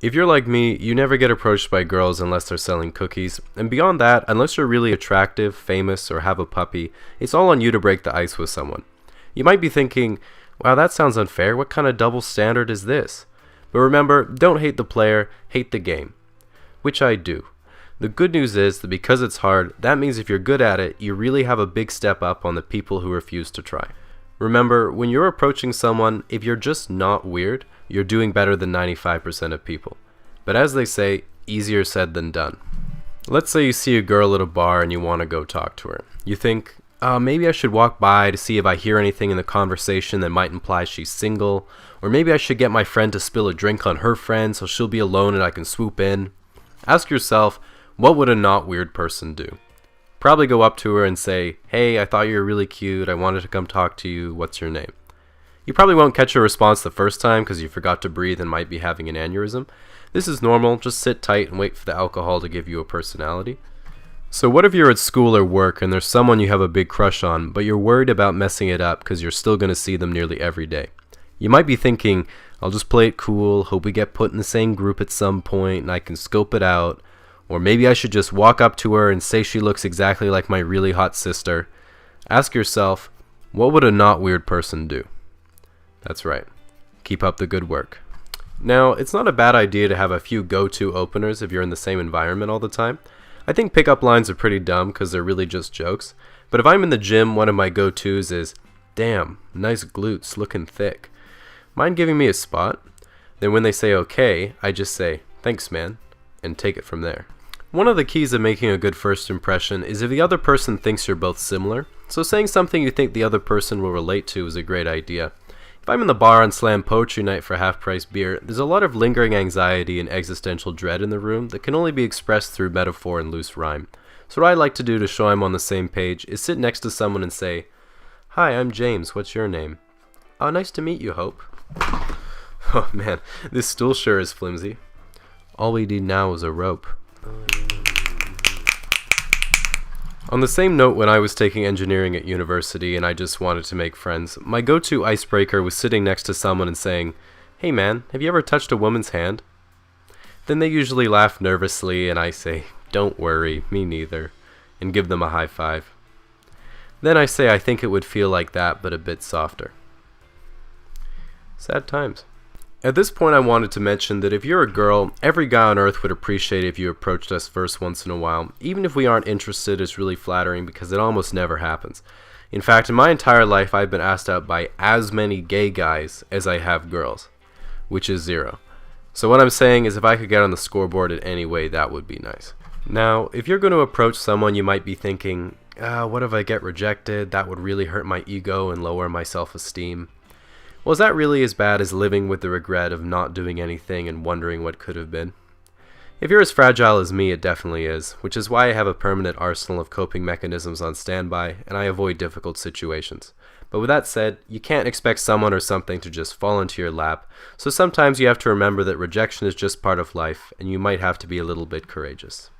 If you're like me, you never get approached by girls unless they're selling cookies, and beyond that, unless you're really attractive, famous, or have a puppy, it's all on you to break the ice with someone. You might be thinking, wow, that sounds unfair, what kind of double standard is this? But remember, don't hate the player, hate the game. Which I do. The good news is that because it's hard, that means if you're good at it, you really have a big step up on the people who refuse to try. Remember, when you're approaching someone, if you're just not weird, you're doing better than 95% of people. But as they say, easier said than done. Let's say you see a girl at a bar and you want to go talk to her. You think, maybe I should walk by to see if I hear anything in the conversation that might imply she's single, or maybe I should get my friend to spill a drink on her friend so she'll be alone and I can swoop in. Ask yourself, what would a not weird person do? Probably go up to her and say, hey, I thought you were really cute, I wanted to come talk to you, what's your name? You probably won't catch a response the first time because you forgot to breathe and might be having an aneurysm. This is normal, just sit tight and wait for the alcohol to give you a personality. So what if you're at school or work and there's someone you have a big crush on, but you're worried about messing it up because you're still going to see them nearly every day? You might be thinking, I'll just play it cool, hope we get put in the same group at some point and I can scope it out. Or maybe I should just walk up to her and say she looks exactly like my really hot sister. Ask yourself, what would a not weird person do? That's right. Keep up the good work. Now, it's not a bad idea to have a few go-to openers if you're in the same environment all the time. I think pickup lines are pretty dumb because they're really just jokes. But if I'm in the gym, one of my go-tos is, damn, nice glutes, looking thick. Mind giving me a spot? Then when they say okay, I just say, thanks man, and take it from there. One of the keys of making a good first impression is if the other person thinks you're both similar. So saying something you think the other person will relate to is a great idea. If I'm in the bar on Slam Poetry Night for half-price beer, there's a lot of lingering anxiety and existential dread in the room that can only be expressed through metaphor and loose rhyme. So what I like to do to show I'm on the same page is sit next to someone and say, hi, I'm James, what's your name? Oh, nice to meet you, Hope. Oh man, this stool sure is flimsy. All we need now is a rope. On the same note, when I was taking engineering at university and I just wanted to make friends, my go-to icebreaker was sitting next to someone and saying, hey man, have you ever touched a woman's hand? Then they usually laugh nervously and I say, don't worry, me neither, and give them a high five. Then I say I think it would feel like that, but a bit softer. Sad times. At this point I wanted to mention that if you're a girl, every guy on earth would appreciate if you approached us first once in a while. Even if we aren't interested, it's really flattering because it almost never happens. In fact, in my entire life I've been asked out by as many gay guys as I have girls, which is 0. So what I'm saying is if I could get on the scoreboard in any way, that would be nice. Now, if you're going to approach someone, you might be thinking, what if I get rejected? That would really hurt my ego and lower my self-esteem. Well, is that really as bad as living with the regret of not doing anything and wondering what could have been? If you're as fragile as me, it definitely is, which is why I have a permanent arsenal of coping mechanisms on standby, and I avoid difficult situations. But with that said, you can't expect someone or something to just fall into your lap, so sometimes you have to remember that rejection is just part of life, and you might have to be a little bit courageous.